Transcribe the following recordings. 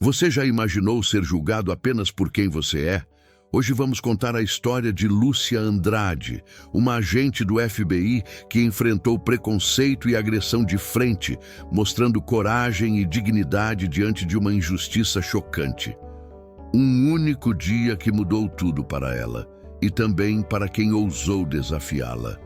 Você já imaginou ser julgado apenas por quem você é? Hoje vamos contar a história de Lúcia Andrade, uma agente do FBI que enfrentou preconceito e agressão de frente, mostrando coragem e dignidade diante de uma injustiça chocante. Um único dia que mudou tudo para ela, e também para quem ousou desafiá-la.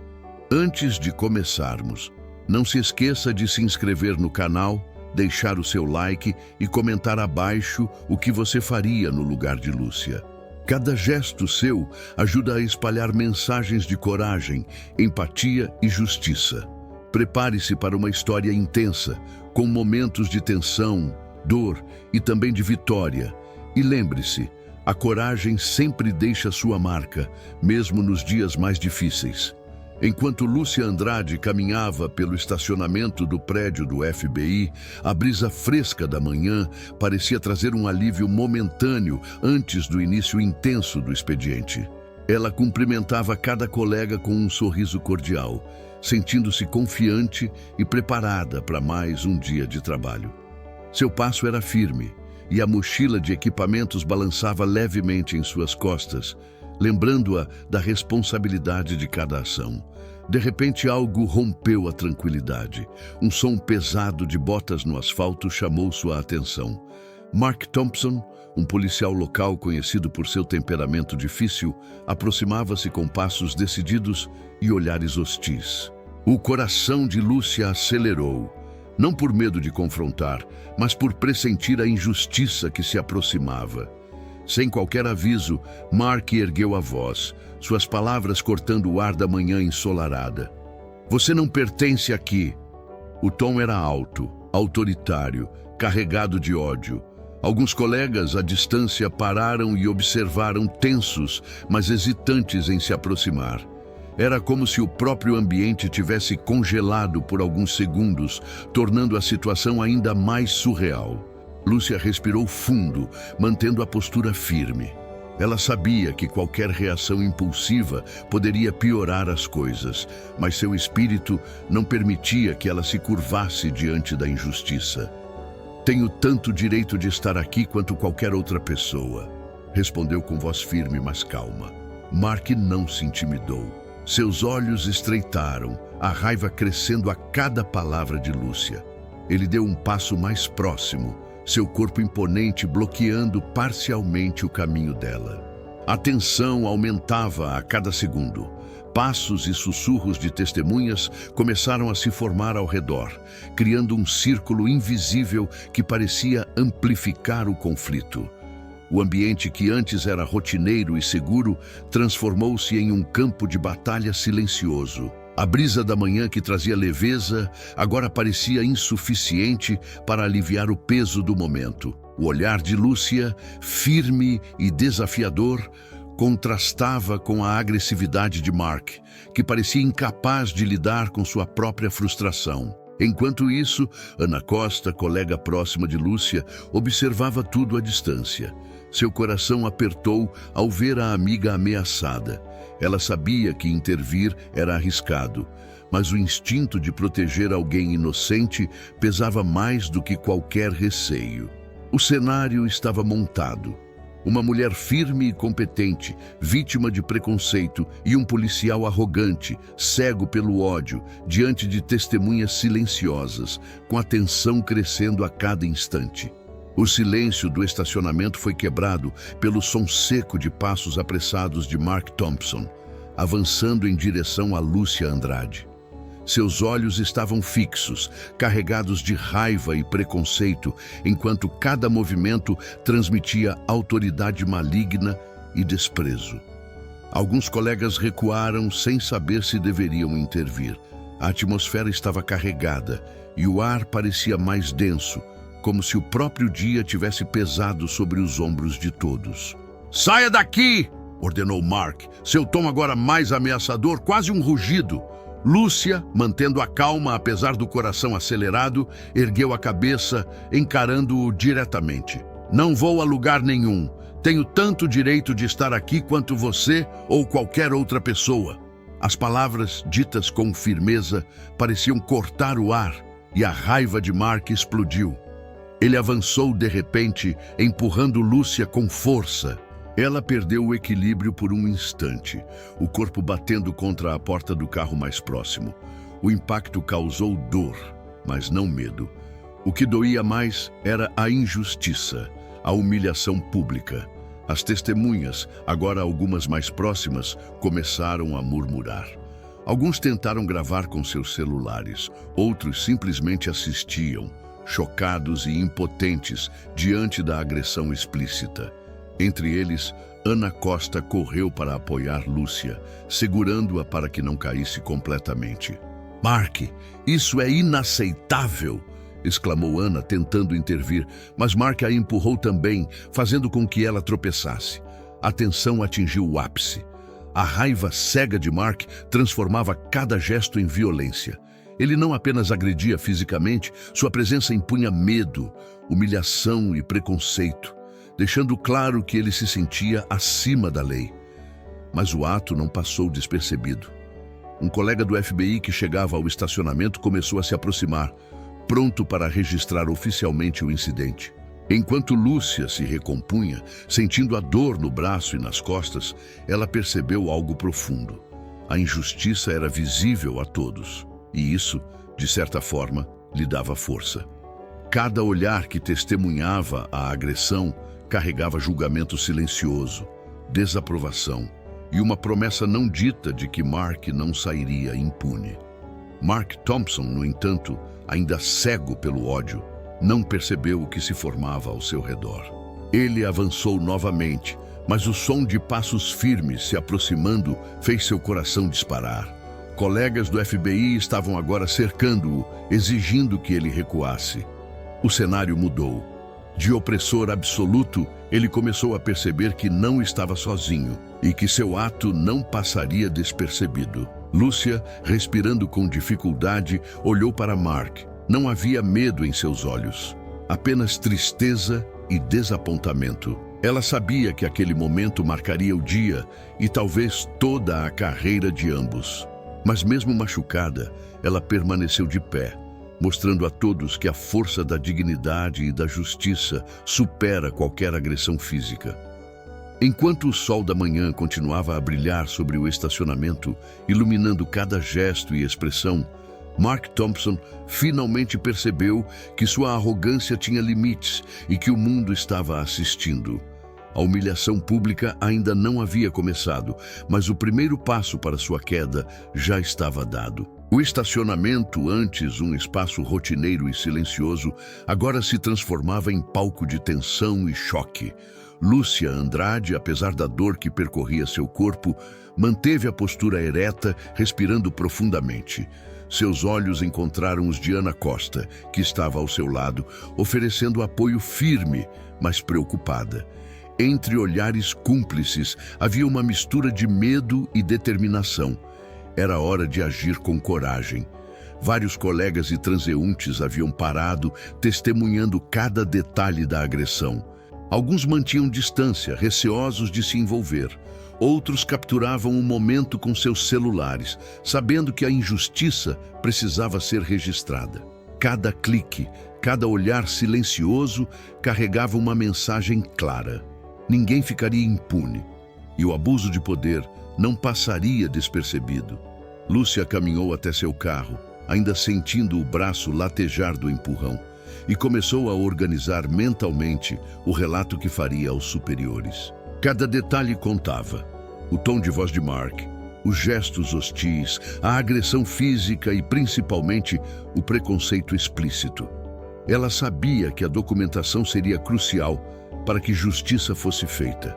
Antes de começarmos, não se esqueça de se inscrever no canal, deixar o seu like e comentar abaixo o que você faria no lugar de Lúcia. Cada gesto seu ajuda a espalhar mensagens de coragem, empatia e justiça. Prepare-se para uma história intensa, com momentos de tensão, dor e também de vitória. E lembre-se, a coragem sempre deixa sua marca, mesmo nos dias mais difíceis. Enquanto Lúcia Andrade caminhava pelo estacionamento do prédio do FBI, a brisa fresca da manhã parecia trazer um alívio momentâneo antes do início intenso do expediente. Ela cumprimentava cada colega com um sorriso cordial, sentindo-se confiante e preparada para mais um dia de trabalho. Seu passo era firme e a mochila de equipamentos balançava levemente em suas costas, lembrando-a da responsabilidade de cada ação. De repente, algo rompeu a tranquilidade. Um som pesado de botas no asfalto chamou sua atenção. Mark Thompson, um policial local conhecido por seu temperamento difícil, aproximava-se com passos decididos e olhares hostis. O coração de Lúcia acelerou, não por medo de confrontar, mas por pressentir a injustiça que se aproximava. Sem qualquer aviso, Mark ergueu a voz, suas palavras cortando o ar da manhã ensolarada. "Você não pertence aqui." O tom era alto, autoritário, carregado de ódio. Alguns colegas à distância pararam e observaram tensos, mas hesitantes em se aproximar. Era como se o próprio ambiente tivesse congelado por alguns segundos, tornando a situação ainda mais surreal. Lúcia respirou fundo, mantendo a postura firme. Ela sabia que qualquer reação impulsiva poderia piorar as coisas, mas seu espírito não permitia que ela se curvasse diante da injustiça. "Tenho tanto direito de estar aqui quanto qualquer outra pessoa", respondeu com voz firme, mas calma. Mark não se intimidou. Seus olhos estreitaram, a raiva crescendo a cada palavra de Lúcia. Ele deu um passo mais próximo, seu corpo imponente bloqueando parcialmente o caminho dela. A tensão aumentava a cada segundo. Passos e sussurros de testemunhas começaram a se formar ao redor, criando um círculo invisível que parecia amplificar o conflito. O ambiente que antes era rotineiro e seguro transformou-se em um campo de batalha silencioso. A brisa da manhã que trazia leveza agora parecia insuficiente para aliviar o peso do momento. O olhar de Lúcia, firme e desafiador, contrastava com a agressividade de Mark, que parecia incapaz de lidar com sua própria frustração. Enquanto isso, Ana Costa, colega próxima de Lúcia, observava tudo à distância. Seu coração apertou ao ver a amiga ameaçada. Ela sabia que intervir era arriscado, mas o instinto de proteger alguém inocente pesava mais do que qualquer receio. O cenário estava montado. Uma mulher firme e competente, vítima de preconceito, e um policial arrogante, cego pelo ódio, diante de testemunhas silenciosas, com a tensão crescendo a cada instante. O silêncio do estacionamento foi quebrado pelo som seco de passos apressados de Mark Thompson, avançando em direção a Lúcia Andrade. Seus olhos estavam fixos, carregados de raiva e preconceito, enquanto cada movimento transmitia autoridade maligna e desprezo. Alguns colegas recuaram sem saber se deveriam intervir. A atmosfera estava carregada e o ar parecia mais denso, como se o próprio dia tivesse pesado sobre os ombros de todos. "Saia daqui!" ordenou Mark, seu tom agora mais ameaçador, quase um rugido. Lúcia, mantendo a calma apesar do coração acelerado, ergueu a cabeça, encarando-o diretamente. "Não vou a lugar nenhum. Tenho tanto direito de estar aqui quanto você ou qualquer outra pessoa." As palavras, ditas com firmeza, pareciam cortar o ar, e a raiva de Mark explodiu. Ele avançou de repente, empurrando Lúcia com força. Ela perdeu o equilíbrio por um instante, o corpo batendo contra a porta do carro mais próximo. O impacto causou dor, mas não medo. O que doía mais era a injustiça, a humilhação pública. As testemunhas, agora algumas mais próximas, começaram a murmurar. Alguns tentaram gravar com seus celulares, outros simplesmente assistiam, chocados e impotentes diante da agressão explícita. Entre eles, Ana Costa correu para apoiar Lúcia, segurando-a para que não caísse completamente. "Mark, isso é inaceitável!" exclamou Ana, tentando intervir, mas Mark a empurrou também, fazendo com que ela tropeçasse. A tensão atingiu o ápice. A raiva cega de Mark transformava cada gesto em violência. Ele não apenas agredia fisicamente, sua presença impunha medo, humilhação e preconceito, deixando claro que ele se sentia acima da lei. Mas o ato não passou despercebido. Um colega do FBI que chegava ao estacionamento começou a se aproximar, pronto para registrar oficialmente o incidente. Enquanto Lúcia se recompunha, sentindo a dor no braço e nas costas, ela percebeu algo profundo. A injustiça era visível a todos, e isso, de certa forma, lhe dava força. Cada olhar que testemunhava a agressão carregava julgamento silencioso, desaprovação e uma promessa não dita de que Mark não sairia impune. Mark Thompson, no entanto, ainda cego pelo ódio, não percebeu o que se formava ao seu redor. Ele avançou novamente, mas o som de passos firmes se aproximando fez seu coração disparar. Colegas do FBI estavam agora cercando-o, exigindo que ele recuasse. O cenário mudou. De opressor absoluto, ele começou a perceber que não estava sozinho e que seu ato não passaria despercebido. Lúcia, respirando com dificuldade, olhou para Mark. Não havia medo em seus olhos, apenas tristeza e desapontamento. Ela sabia que aquele momento marcaria o dia e talvez toda a carreira de ambos. Mas mesmo machucada, ela permaneceu de pé, mostrando a todos que a força da dignidade e da justiça supera qualquer agressão física. Enquanto o sol da manhã continuava a brilhar sobre o estacionamento, iluminando cada gesto e expressão, Mark Thompson finalmente percebeu que sua arrogância tinha limites e que o mundo estava assistindo. A humilhação pública ainda não havia começado, mas o primeiro passo para sua queda já estava dado. O estacionamento, antes um espaço rotineiro e silencioso, agora se transformava em palco de tensão e choque. Lúcia Andrade, apesar da dor que percorria seu corpo, manteve a postura ereta, respirando profundamente. Seus olhos encontraram os de Ana Costa, que estava ao seu lado, oferecendo apoio firme, mas preocupada. Entre olhares cúmplices havia uma mistura de medo e determinação. Era hora de agir com coragem. Vários colegas e transeuntes haviam parado, testemunhando cada detalhe da agressão. Alguns mantinham distância, receosos de se envolver. Outros capturavam o momento com seus celulares, sabendo que a injustiça precisava ser registrada. Cada clique, cada olhar silencioso carregava uma mensagem clara. Ninguém ficaria impune, e o abuso de poder não passaria despercebido. Lúcia caminhou até seu carro, ainda sentindo o braço latejar do empurrão, e começou a organizar mentalmente o relato que faria aos superiores. Cada detalhe contava. O tom de voz de Mark, os gestos hostis, a agressão física e, principalmente, o preconceito explícito. Ela sabia que a documentação seria crucial para que justiça fosse feita.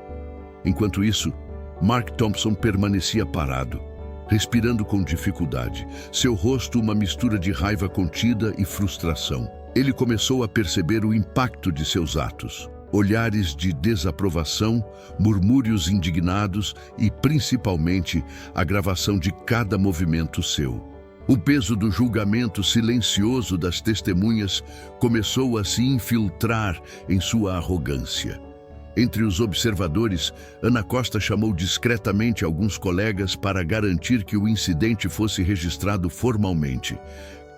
Enquanto isso, Mark Thompson permanecia parado, respirando com dificuldade, seu rosto uma mistura de raiva contida e frustração. Ele começou a perceber o impacto de seus atos. Olhares de desaprovação, murmúrios indignados e, principalmente, a gravação de cada movimento seu. O peso do julgamento silencioso das testemunhas começou a se infiltrar em sua arrogância. Entre os observadores, Ana Costa chamou discretamente alguns colegas para garantir que o incidente fosse registrado formalmente.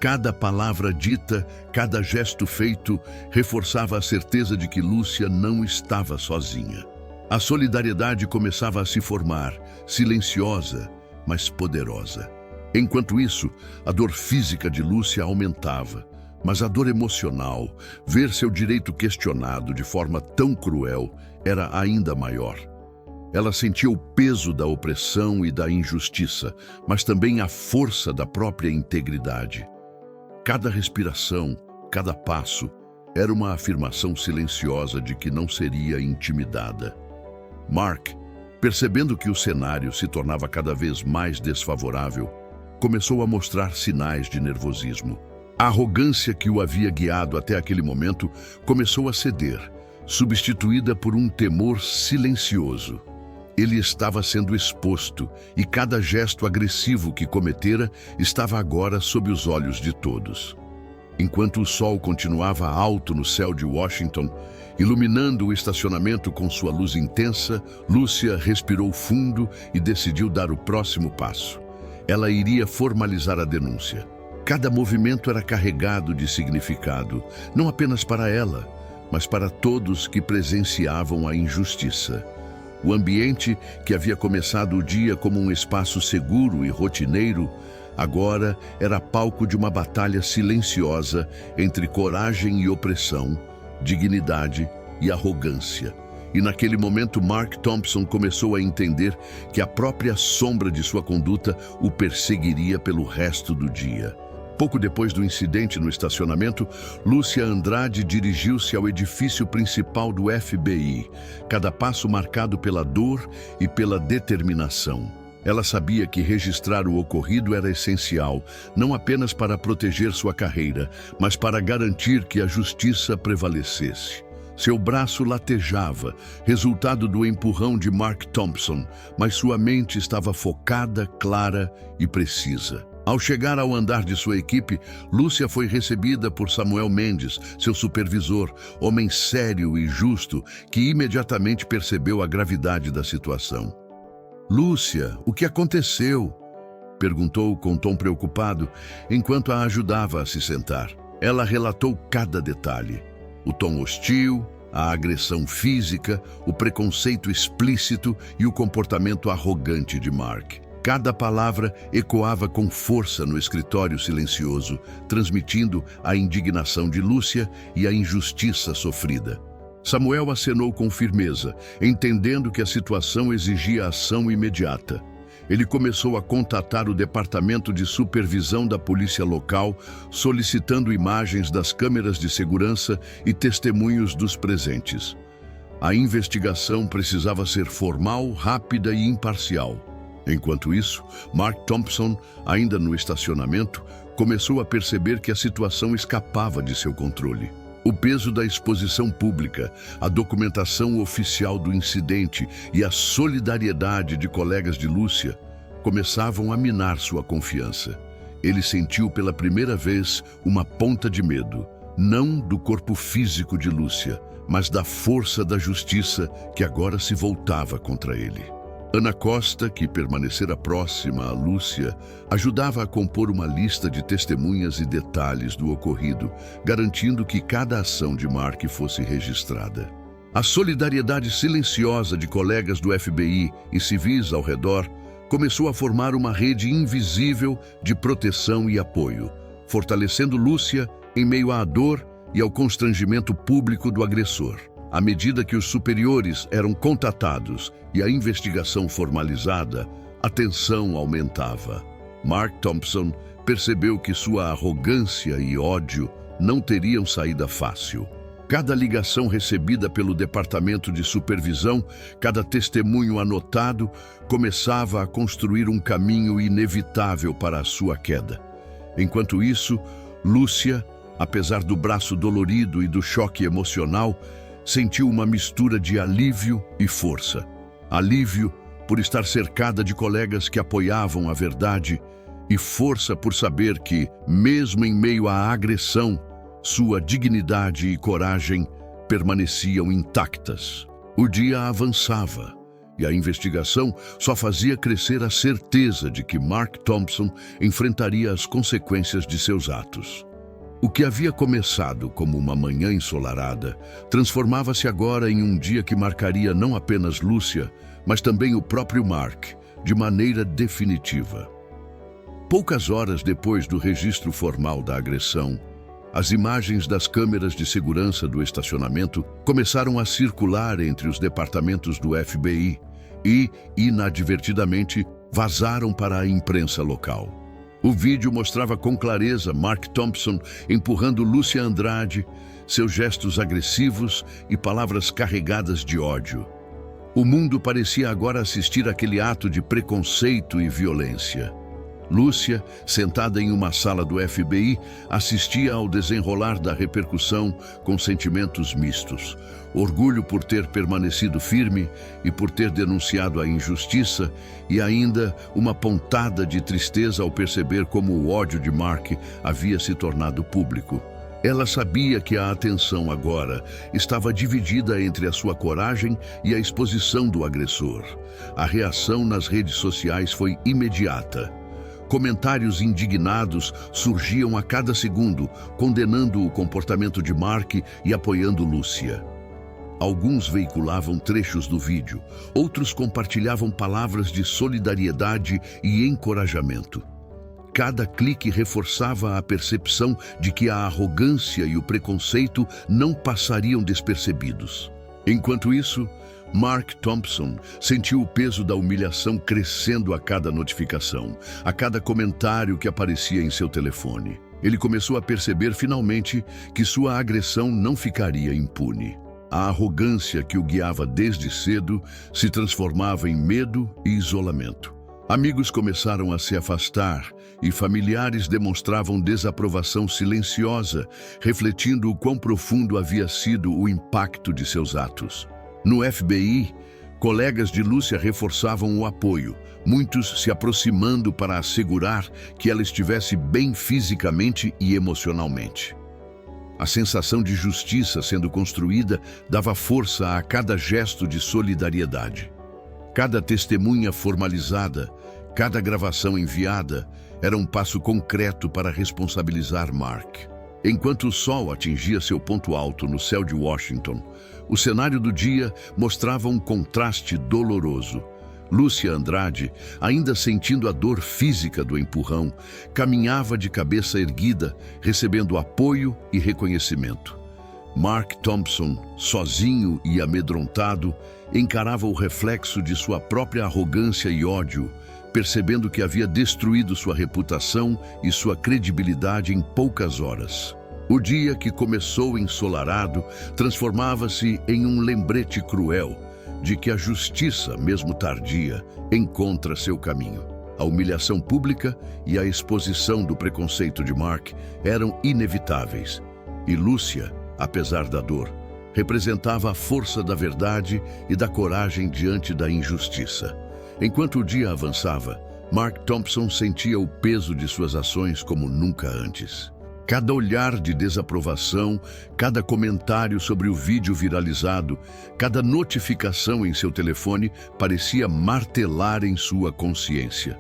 Cada palavra dita, cada gesto feito, reforçava a certeza de que Lúcia não estava sozinha. A solidariedade começava a se formar, silenciosa, mas poderosa. Enquanto isso, a dor física de Lúcia aumentava, mas a dor emocional, ver seu direito questionado de forma tão cruel, era ainda maior. Ela sentia o peso da opressão e da injustiça, mas também a força da própria integridade. Cada respiração, cada passo, era uma afirmação silenciosa de que não seria intimidada. Mark, percebendo que o cenário se tornava cada vez mais desfavorável, começou a mostrar sinais de nervosismo. A arrogância que o havia guiado até aquele momento começou a ceder, substituída por um temor silencioso. Ele estava sendo exposto e cada gesto agressivo que cometera estava agora sob os olhos de todos. Enquanto o sol continuava alto no céu de Washington, iluminando o estacionamento com sua luz intensa, Lúcia respirou fundo e decidiu dar o próximo passo. Ela iria formalizar a denúncia. Cada movimento era carregado de significado, não apenas para ela, mas para todos que presenciavam a injustiça. O ambiente, que havia começado o dia como um espaço seguro e rotineiro, agora era palco de uma batalha silenciosa entre coragem e opressão, dignidade e arrogância. E naquele momento Mark Thompson começou a entender que a própria sombra de sua conduta o perseguiria pelo resto do dia. Pouco depois do incidente no estacionamento, Lúcia Andrade dirigiu-se ao edifício principal do FBI, cada passo marcado pela dor e pela determinação. Ela sabia que registrar o ocorrido era essencial, não apenas para proteger sua carreira, mas para garantir que a justiça prevalecesse. Seu braço latejava, resultado do empurrão de Mark Thompson, mas sua mente estava focada, clara e precisa. Ao chegar ao andar de sua equipe, Lúcia foi recebida por Samuel Mendes, seu supervisor, homem sério e justo, que imediatamente percebeu a gravidade da situação. "Lúcia, o que aconteceu?" perguntou com tom preocupado, enquanto a ajudava a se sentar. Ela relatou cada detalhe: o tom hostil, a agressão física, o preconceito explícito e o comportamento arrogante de Mark. Cada palavra ecoava com força no escritório silencioso, transmitindo a indignação de Lúcia e a injustiça sofrida. Samuel acenou com firmeza, entendendo que a situação exigia ação imediata. Ele começou a contatar o Departamento de Supervisão da Polícia Local, solicitando imagens das câmeras de segurança e testemunhos dos presentes. A investigação precisava ser formal, rápida e imparcial. Enquanto isso, Mark Thompson, ainda no estacionamento, começou a perceber que a situação escapava de seu controle. O peso da exposição pública, a documentação oficial do incidente e a solidariedade de colegas de Lúcia começavam a minar sua confiança. Ele sentiu pela primeira vez uma ponta de medo, não do corpo físico de Lúcia, mas da força da justiça que agora se voltava contra ele. Ana Costa, que permanecera próxima a Lúcia, ajudava a compor uma lista de testemunhas e detalhes do ocorrido, garantindo que cada ação de Mark fosse registrada. A solidariedade silenciosa de colegas do FBI e civis ao redor começou a formar uma rede invisível de proteção e apoio, fortalecendo Lúcia em meio à dor e ao constrangimento público do agressor. À medida que os superiores eram contatados e a investigação formalizada, a tensão aumentava. Mark Thompson percebeu que sua arrogância e ódio não teriam saída fácil. Cada ligação recebida pelo Departamento de Supervisão, cada testemunho anotado, começava a construir um caminho inevitável para a sua queda. Enquanto isso, Lúcia, apesar do braço dolorido e do choque emocional, sentiu uma mistura de alívio e força. Alívio por estar cercada de colegas que apoiavam a verdade e força por saber que, mesmo em meio à agressão, sua dignidade e coragem permaneciam intactas. O dia avançava E a investigação só fazia crescer a certeza de que Mark Thompson enfrentaria as consequências de seus atos. O que havia começado como uma manhã ensolarada transformava-se agora em um dia que marcaria não apenas Lúcia, mas também o próprio Mark, de maneira definitiva. Poucas horas depois do registro formal da agressão, as imagens das câmeras de segurança do estacionamento começaram a circular entre os departamentos do FBI e, inadvertidamente, vazaram para a imprensa local. O vídeo mostrava com clareza Mark Thompson empurrando Lúcia Andrade, seus gestos agressivos e palavras carregadas de ódio. O mundo parecia agora assistir àquele ato de preconceito e violência. Lúcia, sentada em uma sala do FBI, assistia ao desenrolar da repercussão com sentimentos mistos. Orgulho por ter permanecido firme e por ter denunciado a injustiça, e ainda uma pontada de tristeza ao perceber como o ódio de Mark havia se tornado público. Ela sabia que a atenção agora estava dividida entre a sua coragem e a exposição do agressor. A reação nas redes sociais foi imediata. Comentários indignados surgiam a cada segundo, condenando o comportamento de Mark e apoiando Lúcia. Alguns veiculavam trechos do vídeo, outros compartilhavam palavras de solidariedade e encorajamento. Cada clique reforçava a percepção de que a arrogância e o preconceito não passariam despercebidos. Enquanto isso, Mark Thompson sentiu o peso da humilhação crescendo a cada notificação, a cada comentário que aparecia em seu telefone. Ele começou a perceber finalmente que sua agressão não ficaria impune. A arrogância que o guiava desde cedo se transformava em medo e isolamento. Amigos começaram a se afastar e familiares demonstravam desaprovação silenciosa, refletindo o quão profundo havia sido o impacto de seus atos. No FBI, colegas de Lúcia reforçavam o apoio, muitos se aproximando para assegurar que ela estivesse bem fisicamente e emocionalmente. A sensação de justiça sendo construída dava força a cada gesto de solidariedade. Cada testemunha formalizada, cada gravação enviada, era um passo concreto para responsabilizar Mark. Enquanto o sol atingia seu ponto alto no céu de Washington, o cenário do dia mostrava um contraste doloroso. Lúcia Andrade, ainda sentindo a dor física do empurrão, caminhava de cabeça erguida, recebendo apoio e reconhecimento. Mark Thompson, sozinho e amedrontado, encarava o reflexo de sua própria arrogância e ódio, percebendo que havia destruído sua reputação e sua credibilidade em poucas horas. O dia que começou ensolarado transformava-se em um lembrete cruel de que a justiça, mesmo tardia, encontra seu caminho. A humilhação pública e a exposição do preconceito de Mark eram inevitáveis, e Lúcia, apesar da dor, representava a força da verdade e da coragem diante da injustiça. Enquanto o dia avançava, Mark Thompson sentia o peso de suas ações como nunca antes. Cada olhar de desaprovação, cada comentário sobre o vídeo viralizado, cada notificação em seu telefone parecia martelar em sua consciência.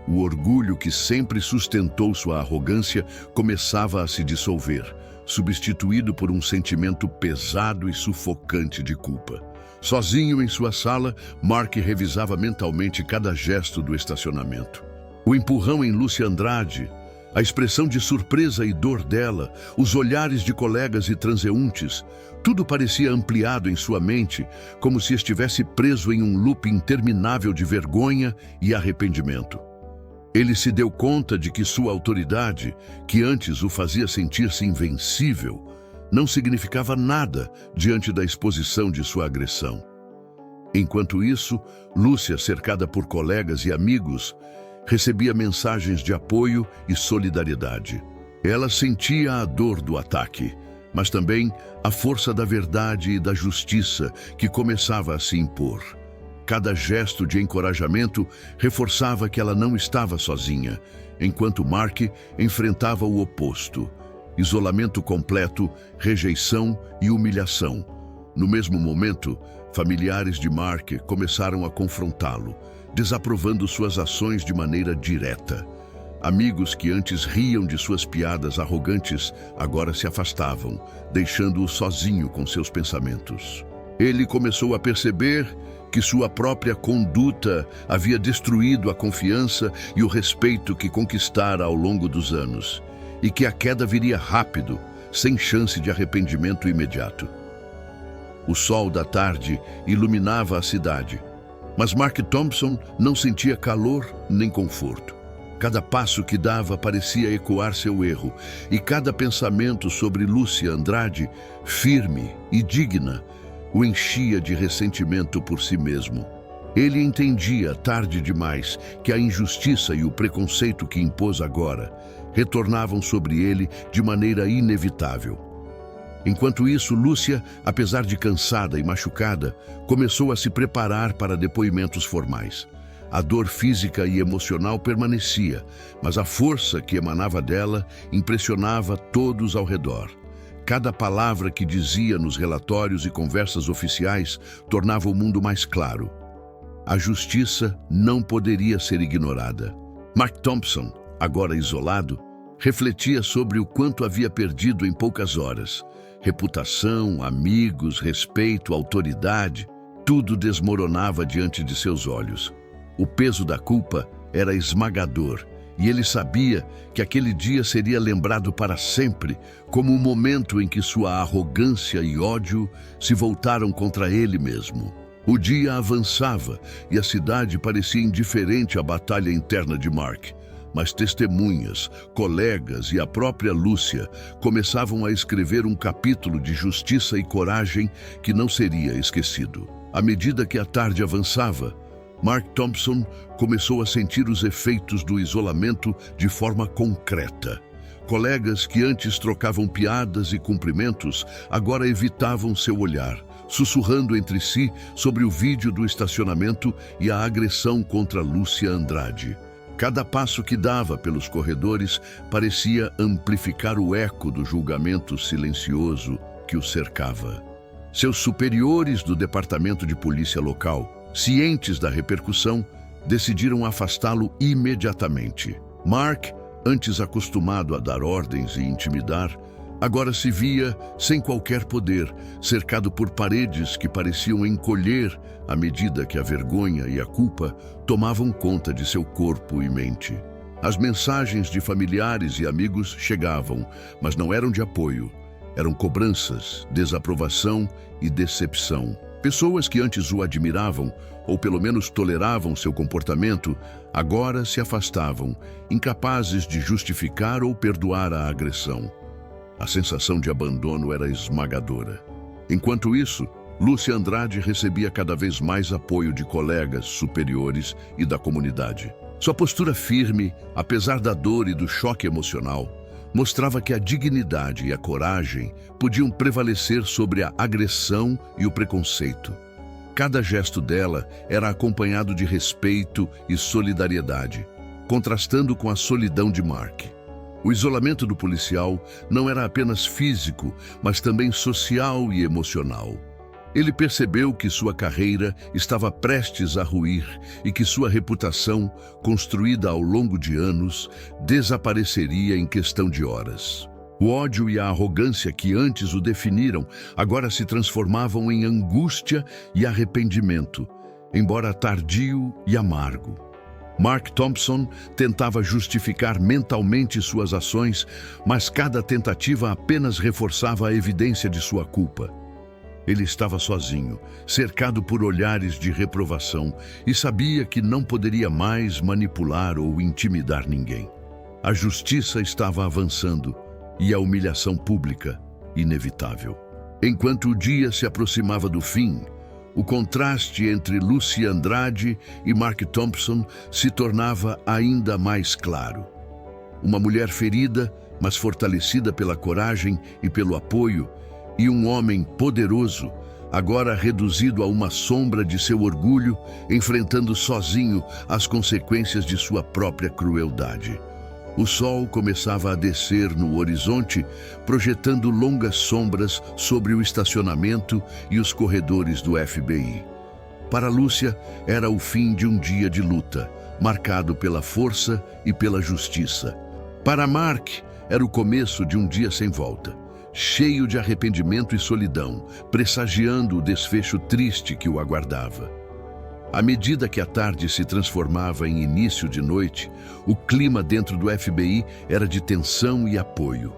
O orgulho que sempre sustentou sua arrogância começava a se dissolver, substituído por um sentimento pesado e sufocante de culpa. Sozinho em sua sala, Mark revisava mentalmente cada gesto do estacionamento. O empurrão em Lúcia Andrade, a expressão de surpresa e dor dela, os olhares de colegas e transeuntes, tudo parecia ampliado em sua mente, como se estivesse preso em um loop interminável de vergonha e arrependimento. Ele se deu conta de que sua autoridade, que antes o fazia sentir-se invencível, não significava nada diante da exposição de sua agressão. Enquanto isso, Lúcia, cercada por colegas e amigos, recebia mensagens de apoio e solidariedade. Ela sentia a dor do ataque, mas também a força da verdade e da justiça que começava a se impor. Cada gesto de encorajamento reforçava que ela não estava sozinha, enquanto Mark enfrentava o oposto: isolamento completo, rejeição e humilhação. No mesmo momento, familiares de Mark começaram a confrontá-lo, desaprovando suas ações de maneira direta. Amigos que antes riam de suas piadas arrogantes agora se afastavam, deixando-o sozinho com seus pensamentos. Ele começou a perceber que sua própria conduta havia destruído a confiança e o respeito que conquistara ao longo dos anos, e que a queda viria rápido, sem chance de arrependimento imediato. O sol da tarde iluminava a cidade, mas Mark Thompson não sentia calor nem conforto. Cada passo que dava parecia ecoar seu erro, e cada pensamento sobre Lúcia Andrade, firme e digna, o enchia de ressentimento por si mesmo. Ele entendia, tarde demais, que a injustiça e o preconceito que impôs agora retornavam sobre ele de maneira inevitável. Enquanto isso, Lúcia, apesar de cansada e machucada, começou a se preparar para depoimentos formais. A dor física e emocional permanecia, mas a força que emanava dela impressionava todos ao redor. Cada palavra que dizia nos relatórios e conversas oficiais tornava o mundo mais claro. A justiça não poderia ser ignorada. Mark Thompson, agora isolado, refletia sobre o quanto havia perdido em poucas horas. Reputação, amigos, respeito, autoridade, tudo desmoronava diante de seus olhos. O peso da culpa era esmagador, e ele sabia que aquele dia seria lembrado para sempre como o momento em que sua arrogância e ódio se voltaram contra ele mesmo. O dia avançava e a cidade parecia indiferente à batalha interna de Mark. Mas testemunhas, colegas e a própria Lúcia começavam a escrever um capítulo de justiça e coragem que não seria esquecido. À medida que a tarde avançava, Mark Thompson começou a sentir os efeitos do isolamento de forma concreta. Colegas que antes trocavam piadas e cumprimentos agora evitavam seu olhar, sussurrando entre si sobre o vídeo do estacionamento e a agressão contra Lúcia Andrade. Cada passo que dava pelos corredores parecia amplificar o eco do julgamento silencioso que o cercava. Seus superiores do departamento de polícia local, cientes da repercussão, decidiram afastá-lo imediatamente. Mark, antes acostumado a dar ordens e intimidar, agora se via sem qualquer poder, cercado por paredes que pareciam encolher à medida que a vergonha e a culpa tomavam conta de seu corpo e mente. As mensagens de familiares e amigos chegavam, mas não eram de apoio. Eram cobranças, desaprovação e decepção. Pessoas que antes o admiravam, ou pelo menos toleravam seu comportamento, agora se afastavam, incapazes de justificar ou perdoar a agressão. A sensação de abandono era esmagadora. Enquanto isso, Lúcia Andrade recebia cada vez mais apoio de colegas, superiores e da comunidade. Sua postura firme, apesar da dor e do choque emocional, mostrava que a dignidade e a coragem podiam prevalecer sobre a agressão e o preconceito. Cada gesto dela era acompanhado de respeito e solidariedade, contrastando com a solidão de Mark. O isolamento do policial não era apenas físico, mas também social e emocional. Ele percebeu que sua carreira estava prestes a ruir e que sua reputação, construída ao longo de anos, desapareceria em questão de horas. O ódio e a arrogância que antes o definiram agora se transformavam em angústia e arrependimento, embora tardio e amargo. Mark Thompson tentava justificar mentalmente suas ações, mas cada tentativa apenas reforçava a evidência de sua culpa. Ele estava sozinho, cercado por olhares de reprovação, e sabia que não poderia mais manipular ou intimidar ninguém. A justiça estava avançando e a humilhação pública inevitável. Enquanto o dia se aproximava do fim, o contraste entre Lúcia Andrade e Mark Thompson se tornava ainda mais claro. Uma mulher ferida, mas fortalecida pela coragem e pelo apoio, e um homem poderoso, agora reduzido a uma sombra de seu orgulho, enfrentando sozinho as consequências de sua própria crueldade. O sol começava a descer no horizonte, projetando longas sombras sobre o estacionamento e os corredores do FBI. Para Lúcia, era o fim de um dia de luta, marcado pela força e pela justiça. Para Mark, era o começo de um dia sem volta, cheio de arrependimento e solidão, pressagiando o desfecho triste que o aguardava. À medida que a tarde se transformava em início de noite, o clima dentro do FBI era de tensão e apoio.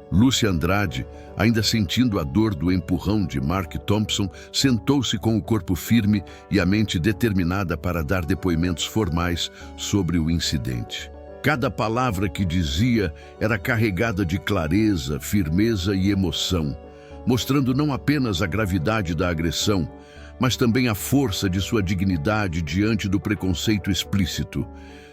Lúcia Andrade, ainda sentindo a dor do empurrão de Mark Thompson, sentou-se com o corpo firme e a mente determinada para dar depoimentos formais sobre o incidente. Cada palavra que dizia era carregada de clareza, firmeza e emoção, mostrando não apenas a gravidade da agressão, mas também a força de sua dignidade diante do preconceito explícito.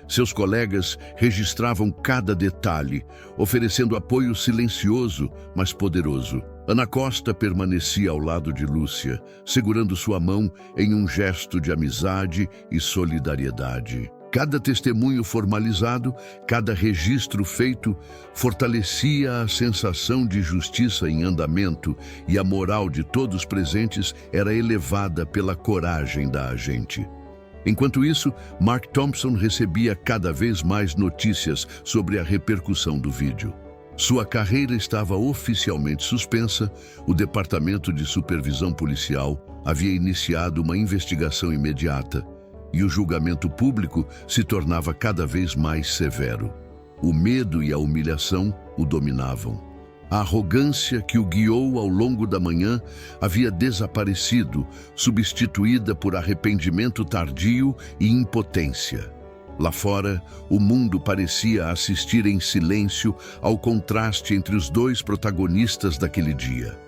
Seus colegas registravam cada detalhe, oferecendo apoio silencioso, mas poderoso. Ana Costa permanecia ao lado de Lúcia, segurando sua mão em um gesto de amizade e solidariedade. Cada testemunho formalizado, cada registro feito, fortalecia a sensação de justiça em andamento e a moral de todos presentes era elevada pela coragem da agente. Enquanto isso, Mark Thompson recebia cada vez mais notícias sobre a repercussão do vídeo. Sua carreira estava oficialmente suspensa, o Departamento de Supervisão Policial havia iniciado uma investigação imediata, e o julgamento público se tornava cada vez mais severo. O medo e a humilhação o dominavam. A arrogância que o guiou ao longo da manhã havia desaparecido, substituída por arrependimento tardio e impotência. Lá fora, o mundo parecia assistir em silêncio ao contraste entre os dois protagonistas daquele dia.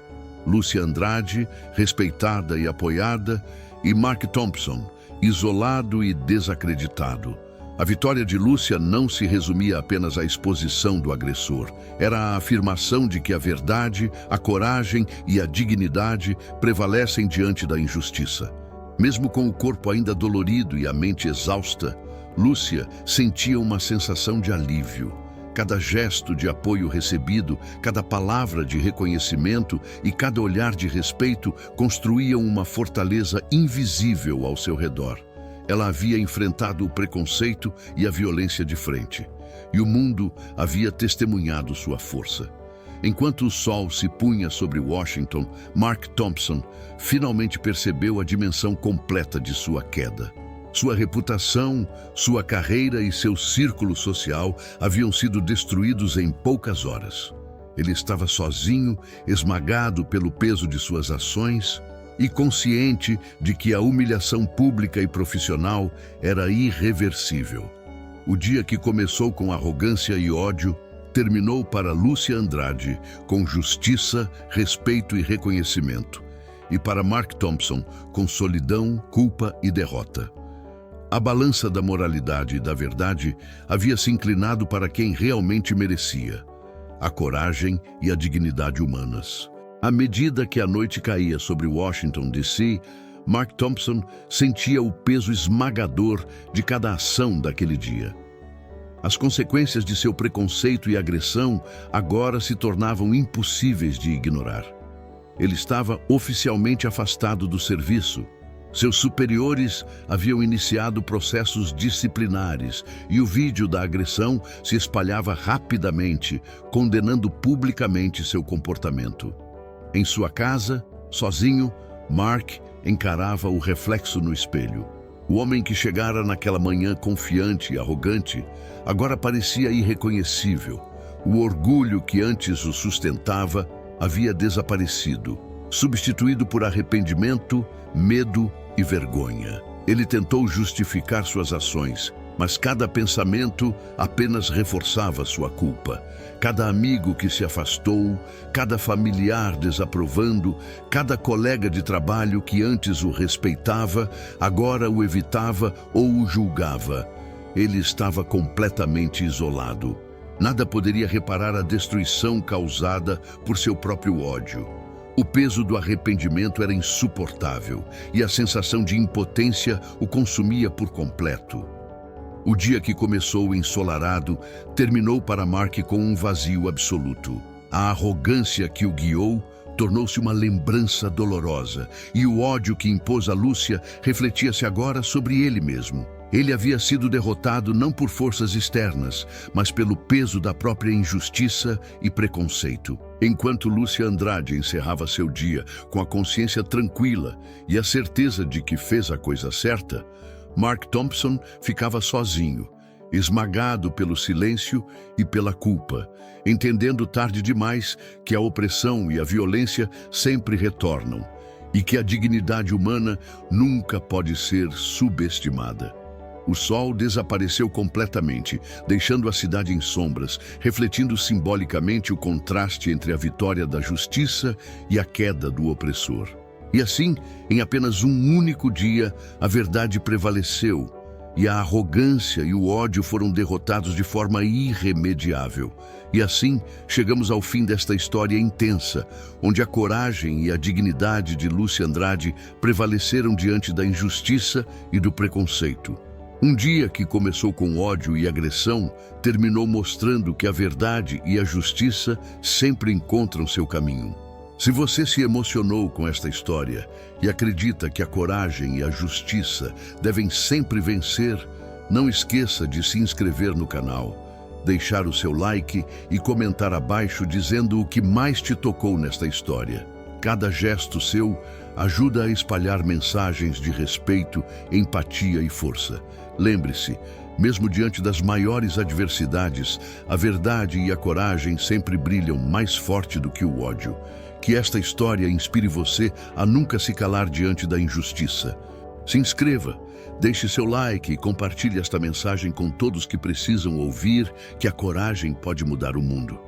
Lúcia Andrade, respeitada e apoiada, e Mark Thompson, isolado e desacreditado. A vitória de Lúcia não se resumia apenas à exposição do agressor. Era a afirmação de que a verdade, a coragem e a dignidade prevalecem diante da injustiça. Mesmo com o corpo ainda dolorido e a mente exausta, Lúcia sentia uma sensação de alívio. Cada gesto de apoio recebido, cada palavra de reconhecimento e cada olhar de respeito construíam uma fortaleza invisível ao seu redor. Ela havia enfrentado o preconceito e a violência de frente, e o mundo havia testemunhado sua força. Enquanto o sol se punha sobre Washington, Mark Thompson finalmente percebeu a dimensão completa de sua queda. Sua reputação, sua carreira e seu círculo social haviam sido destruídos em poucas horas. Ele estava sozinho, esmagado pelo peso de suas ações e consciente de que a humilhação pública e profissional era irreversível. O dia que começou com arrogância e ódio terminou para Lúcia Andrade com justiça, respeito e reconhecimento, e para Mark Thompson com solidão, culpa e derrota. A balança da moralidade e da verdade havia se inclinado para quem realmente merecia: a coragem e a dignidade humanas. À medida que a noite caía sobre Washington, D.C., Mark Thompson sentia o peso esmagador de cada ação daquele dia. As consequências de seu preconceito e agressão agora se tornavam impossíveis de ignorar. Ele estava oficialmente afastado do serviço. Seus superiores haviam iniciado processos disciplinares e o vídeo da agressão se espalhava rapidamente, condenando publicamente seu comportamento. Em sua casa, sozinho, Mark encarava o reflexo no espelho. O homem que chegara naquela manhã confiante e arrogante agora parecia irreconhecível. O orgulho que antes o sustentava havia desaparecido, substituído por arrependimento, medo e vergonha. Ele tentou justificar suas ações, mas cada pensamento apenas reforçava sua culpa. Cada amigo que se afastou, cada familiar desaprovando, cada colega de trabalho que antes o respeitava, agora o evitava ou o julgava. Ele estava completamente isolado. Nada poderia reparar a destruição causada por seu próprio ódio. O peso do arrependimento era insuportável e a sensação de impotência o consumia por completo. O dia que começou ensolarado terminou para Mark com um vazio absoluto. A arrogância que o guiou tornou-se uma lembrança dolorosa, e o ódio que impôs a Lúcia refletia-se agora sobre ele mesmo. Ele havia sido derrotado não por forças externas, mas pelo peso da própria injustiça e preconceito. Enquanto Lúcia Andrade encerrava seu dia com a consciência tranquila e a certeza de que fez a coisa certa, Mark Thompson ficava sozinho, esmagado pelo silêncio e pela culpa, entendendo tarde demais que a opressão e a violência sempre retornam e que a dignidade humana nunca pode ser subestimada. O sol desapareceu completamente, deixando a cidade em sombras, refletindo simbolicamente o contraste entre a vitória da justiça e a queda do opressor. E assim, em apenas um único dia, a verdade prevaleceu, e a arrogância e o ódio foram derrotados de forma irremediável. E assim, chegamos ao fim desta história intensa, onde a coragem e a dignidade de Lúcia Andrade prevaleceram diante da injustiça e do preconceito. Um dia que começou com ódio e agressão, terminou mostrando que a verdade e a justiça sempre encontram seu caminho. Se você se emocionou com esta história e acredita que a coragem e a justiça devem sempre vencer, não esqueça de se inscrever no canal, deixar o seu like e comentar abaixo dizendo o que mais te tocou nesta história. Cada gesto seu ajuda a espalhar mensagens de respeito, empatia e força. Lembre-se, mesmo diante das maiores adversidades, a verdade e a coragem sempre brilham mais forte do que o ódio. Que esta história inspire você a nunca se calar diante da injustiça. Se inscreva, deixe seu like e compartilhe esta mensagem com todos que precisam ouvir que a coragem pode mudar o mundo.